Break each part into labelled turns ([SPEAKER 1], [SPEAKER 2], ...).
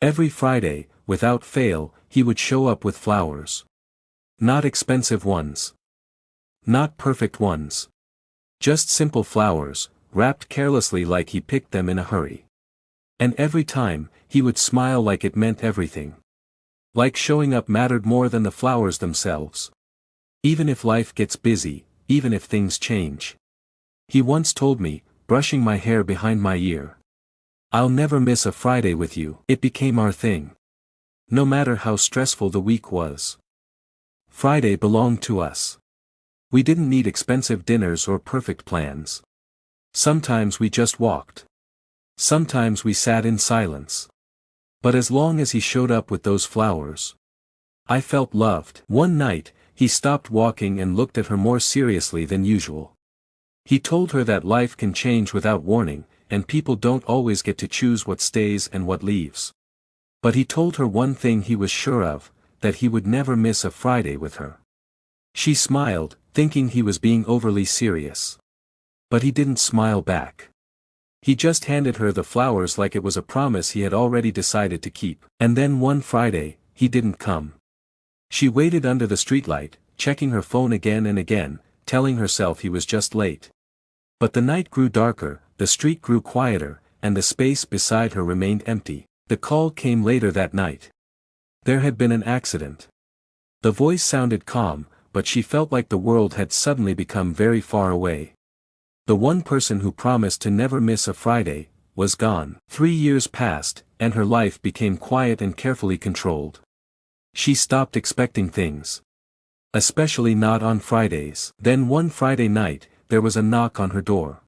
[SPEAKER 1] Every Friday, without fail, he would show up with flowers. Not expensive ones. Not perfect ones. Just simple flowers, wrapped carelessly like he picked them in a hurry. And every time, he would smile like it meant everything. Like showing up mattered more than the flowers themselves. Even if life gets busy, even if things change. He once told me, brushing my hair behind my ear, "I'll never miss a Friday with you." It became our thing. No matter how stressful the week was. Friday belonged to us. We didn't need expensive dinners or perfect plans. Sometimes we just walked. Sometimes we sat in silence. But as long as he showed up with those flowers, I felt loved. One night, he stopped walking and looked at her more seriously than usual. He told her that life can change without warning, and people don't always get to choose what stays and what leaves. But he told her one thing he was sure of, that he would never miss a Friday with her. She smiled, thinking he was being overly serious. But he didn't smile back. He just handed her the flowers like it was a promise he had already decided to keep. And then one Friday, he didn't come. She waited under the streetlight, checking her phone again and again, telling herself he was just late. But the night grew darker, the street grew quieter, and the space beside her remained empty. The call came later that night. There had been an accident. The voice sounded calm, but she felt like the world had suddenly become very far away. The one person who promised to never miss a Friday was gone. 3 years passed, and her life became quiet and carefully controlled. She stopped expecting things. Especially not on Fridays. Then one Friday night, there was a knock on her door.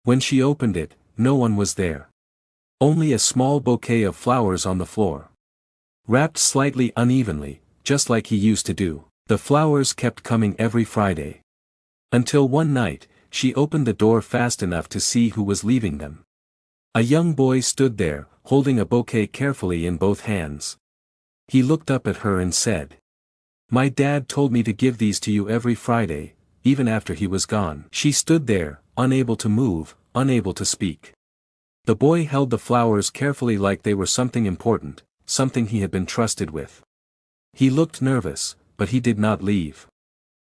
[SPEAKER 1] When she opened it, no one was there. Only a small bouquet of flowers on the floor. Wrapped slightly unevenly, just like he used to do. The flowers kept coming every Friday. Until one night, she opened the door fast enough to see who was leaving them. A young boy stood there, holding a bouquet carefully in both hands. He looked up at her and said, "My dad told me to give these to you every Friday, even after he was gone." She stood there, unable to move, unable to speak. The boy held the flowers carefully like they were something important, something he had been trusted with. He looked nervous, but he did not leave.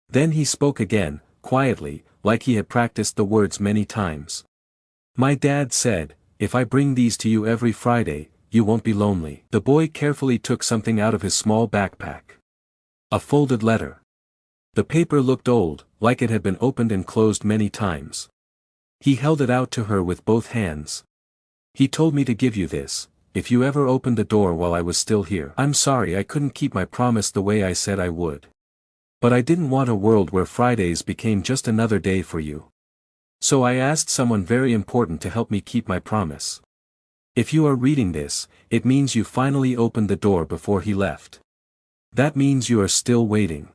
[SPEAKER 1] Then he spoke again, quietly, like he had practiced the words many times. "My dad said, if I bring these to you every Friday, you won't be lonely." The boy carefully took something out of his small backpack. A folded letter. The paper looked old, like it had been opened and closed many times. He held it out to her with both hands. "He told me to give you this, if you ever opened the door while I was still here. I'm sorry I couldn't keep my promise the way I said I would. But I didn't want a world where Fridays became just another day for you. So I asked someone very important to help me keep my promise. If you are reading this, it means you finally opened the door before he left. That means you are still waiting.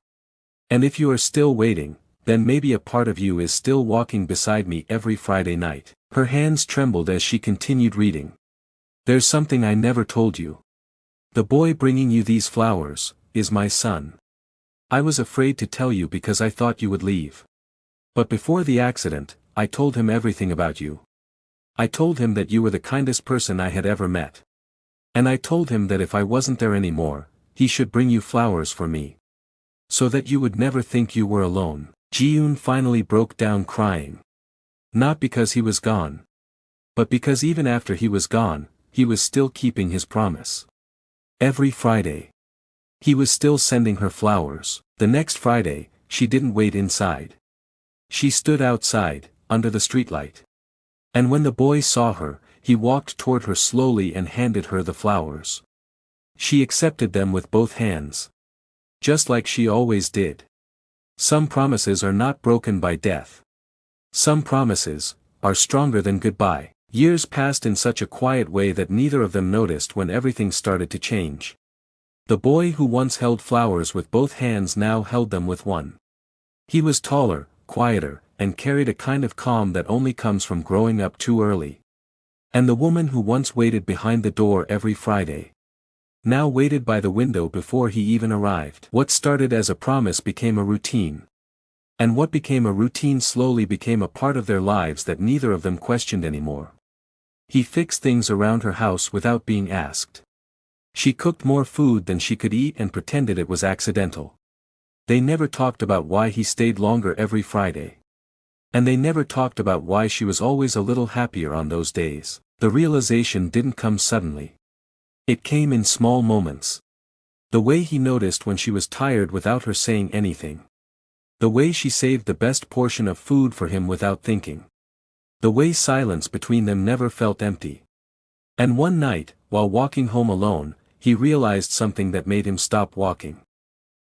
[SPEAKER 1] And if you are still waiting, then maybe a part of you is still walking beside me every Friday night." Her hands trembled as she continued reading. "There's something I never told you. The boy bringing you these flowers is my son. I was afraid to tell you because I thought you would leave. But before the accident, I told him everything about you. I told him that you were the kindest person I had ever met. And I told him that if I wasn't there anymore, he should bring you flowers for me. So that you would never think you were alone." Ji-yoon finally broke down crying. Not because he was gone. But because even after he was gone, he was still keeping his promise. Every Friday. He was still sending her flowers. The next Friday, she didn't wait inside. She stood outside, under the streetlight. And when the boy saw her, he walked toward her slowly and handed her the flowers. She accepted them with both hands. Just like she always did. Some promises are not broken by death. Some promises are stronger than goodbye. Years passed in such a quiet way that neither of them noticed when everything started to change. The boy who once held flowers with both hands now held them with one. He was taller, quieter, and carried a kind of calm that only comes from growing up too early. And the woman who once waited behind the door every Friday now waited by the window before he even arrived. What started as a promise became a routine. And what became a routine slowly became a part of their lives that neither of them questioned anymore. He fixed things around her house without being asked. She cooked more food than she could eat and pretended it was accidental. They never talked about why he stayed longer every Friday. And they never talked about why she was always a little happier on those days. The realization didn't come suddenly. It came in small moments. The way he noticed when she was tired without her saying anything. The way she saved the best portion of food for him without thinking. The way silence between them never felt empty. And one night, while walking home alone, he realized something that made him stop walking.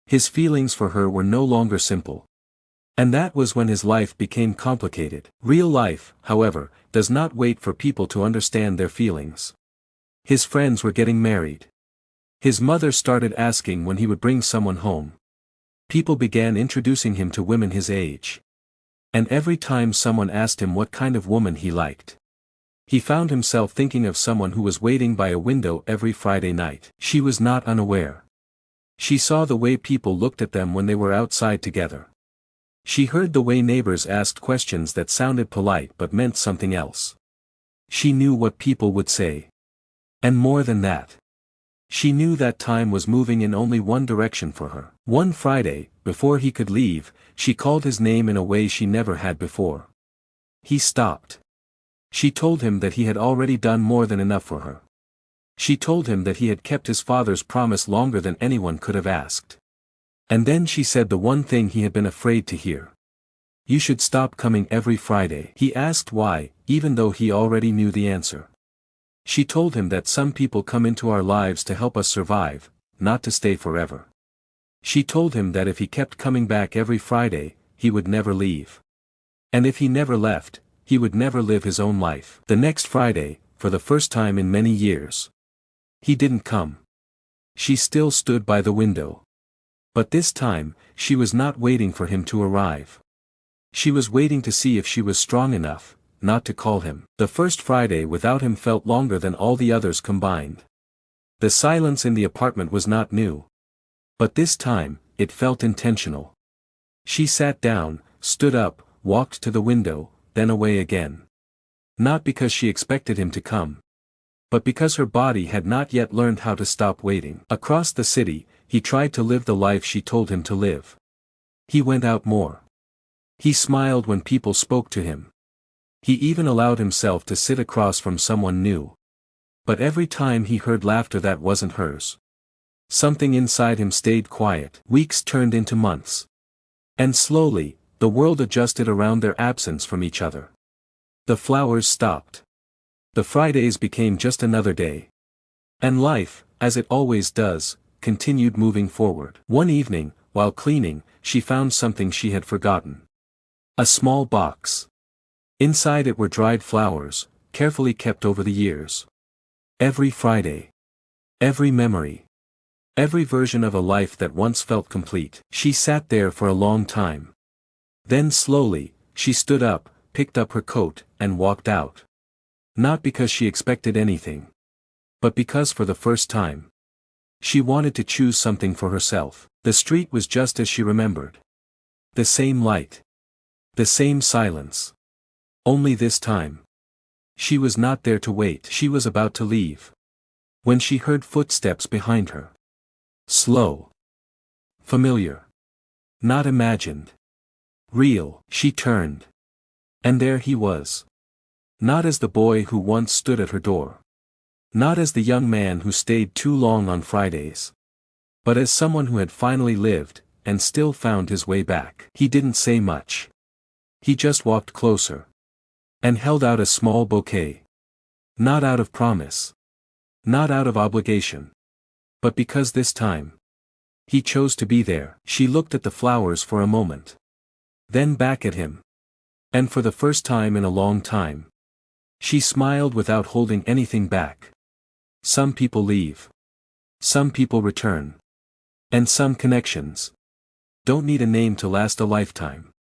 [SPEAKER 1] His feelings for her were no longer simple. And that was when his life became complicated. Real life, however, does not wait for people to understand their feelings. His friends were getting married. His mother started asking when he would bring someone home. People began introducing him to women his age. And every time someone asked him what kind of woman he liked, he found himself thinking of someone who was waiting by a window every Friday night. She was not unaware. She saw the way people looked at them when they were outside together. She heard the way neighbors asked questions that sounded polite but meant something else. She knew what people would say. And more than that, she knew that time was moving in only one direction for her. One Friday, before he could leave, she called his name in a way she never had before. He stopped. She told him that he had already done more than enough for her. She told him that he had kept his father's promise longer than anyone could have asked. And then she said the one thing he had been afraid to hear. You should stop coming every Friday. He asked why, even though he already knew the answer. She told him that some people come into our lives to help us survive, not to stay forever. She told him that if he kept coming back every Friday, he would never leave. And if he never left, he would never live his own life. The next Friday, for the first time in many years, he didn't come. She still stood by the window. But this time, she was not waiting for him to arrive. She was waiting to see if she was strong enough, not to call him. The first Friday without him felt longer than all the others combined. The silence in the apartment was not new. But this time, it felt intentional. She sat down, stood up, walked to the window, then away again. Not because she expected him to come, but because her body had not yet learned how to stop waiting. Across the city, he tried to live the life she told him to live. He went out more. He smiled when people spoke to him. He even allowed himself to sit across from someone new. But every time he heard laughter that wasn't hers, something inside him stayed quiet. Weeks turned into months. And slowly, the world adjusted around their absence from each other. The flowers stopped. The Fridays became just another day. And life, as it always does, continued moving forward. One evening, while cleaning, she found something she had forgotten. A small box. Inside it were dried flowers, carefully kept over the years. Every Friday. Every memory. Every version of a life that once felt complete. She sat there for a long time. Then slowly, she stood up, picked up her coat, and walked out. Not because she expected anything, but because for the first time, she wanted to choose something for herself. The street was just as she remembered. The same light. The same silence. Only this time, she was not there to wait. She was about to leave, when she heard footsteps behind her. Slow. Familiar. Not imagined. Real. She turned. And there he was. Not as the boy who once stood at her door. Not as the young man who stayed too long on Fridays. But as someone who had finally lived, and still found his way back. He didn't say much. He just walked closer. And held out a small bouquet. Not out of promise. Not out of obligation. But because this time, he chose to be there. She looked at the flowers for a moment. Then back at him. And for the first time in a long time, she smiled without holding anything back. Some people leave. Some people return. And some connections don't need a name to last a lifetime.